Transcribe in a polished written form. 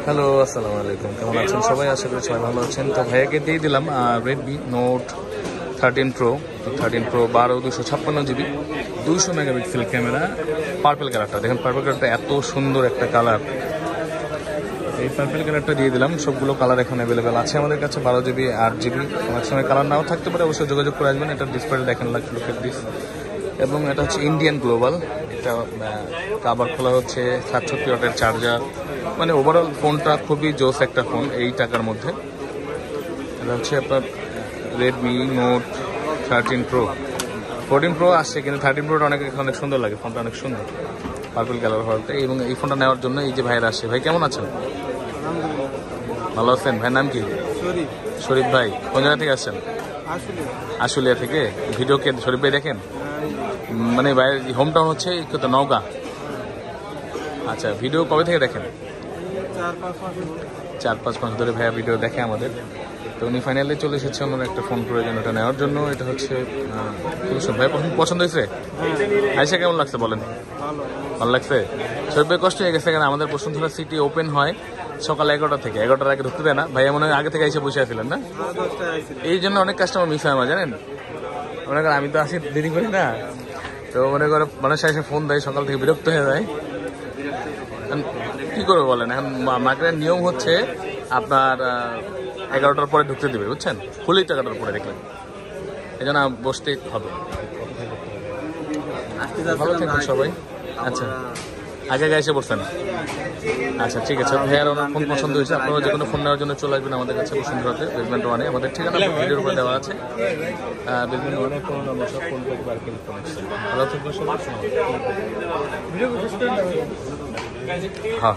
Hello, আসসালামু আলাইকুম। কেমন আছেন সবাই? আশা করি সবাই ভালো আছেন। তো ভাইয়াকে দিয়ে দিলাম Redmi note 13 pro. 13 pro 12 256 GB 200 megapixel camera, purple কালারটা দেখেন। পার্পেল কালারটা এত সুন্দর একটা কালার। এই পার্পেল কালারটা দিয়ে দিলাম। সবগুলো কালার এখন অ্যাভেলেবেল আছে আমাদের কাছে, 12 জিবি 8 জিবি। অনেক সময় কালার নাও থাকতে পারে, অবশ্যই যোগাযোগ করে আসবেন। এটা ডিসপ্লে দেখেন, লুকের দিস। এবং এটা হচ্ছে ইন্ডিয়ান গ্লোবাল। এটা কাবার খোলা হচ্ছে, 67 ওয়াটের চার্জার। মানে ওভারঅল ফোনটা খুবই জোস একটা ফোন এই টাকার মধ্যে। এটা হচ্ছে আপনার রেডমি নোট 13 প্রো। 14 প্রো আসছে, কিন্তু 13 প্রোটা অনেক সুন্দর লাগে। ফোনটা অনেক সুন্দর, পার্পল কালার হওয়াতে। এবং এই ফোনটা নেওয়ার জন্য এই যে ভাইয়ের আসছে। ভাই কেমন আছেন? ভালো আছেন? ভাইয়ের নাম কি? শরীফ ভাই। কোন জায়গা থেকে আসছেন? আশুলিয়া থেকে। ভিডিও কে শরীফ ভাই দেখেন? মানে ভাইয়ের হোম টাউন হচ্ছে নওগাঁ। আচ্ছা, ভিডিও কবে থেকে দেখেন? 4-5 মাস ধরে ভাইয়া ভিডিও দেখে আমাদের। তো উনি ফাইনালি চলে এসেছে ওনার একটা ফোন প্রয়োজন, ওটা নেওয়ার জন্য। এটা হচ্ছে ভাই পছন্দ হয়েছে? আইসা কেমন লাগছে বলেন? ভালো লাগছে? শরীফ ভাই কষ্ট হয়ে গেছে, কারণ আমাদের বসুন্ধরা সিটি ওপেন হয় সকাল 11টা থেকে। 11টার আগে ঢুকতে দেয় না। ভাইয়া মনে হয় আগে থেকে এসে বসে আসছিলেন না? এই জন্য অনেক কাস্টমার মিস হয় আমার, জানেন। মনে করেন আমি তো আসি দেরি করি না, তো মনে করে মানুষ এসে ফোন দেয়, সকাল থেকে বিরক্ত হয়ে যায়। কি করবো বলেন? এখন মার্কেটের নিয়ম হচ্ছে আপনার 11টার পরে ঢুকতে দিবে, বুঝছেন? খুলেই তো 11টার পরে দেখলেন, এই জন্য বসতে হবে। ভালো থাকবেন সবাই। আচ্ছা, আগে এসে বসছেন? আচ্ছা, ঠিক আছে। ভাইয়ার ওনার ফোন পছন্দ হয়েছে। আপনারা যে কোনো ফোন নেওয়ার জন্য চলে আসবেন আমাদের কাছে বসুন্ধরাতে, বেসমেন্ট 1-এ। আমাদের ঠিকানা ভিডিওর উপরে দেওয়া আছে। বেসমেন্ট 1-এ ফোন নম্বর সব ফোন থেকে বার করে ফোন। ভালো থাকবেন সবাই। হ্যাঁ।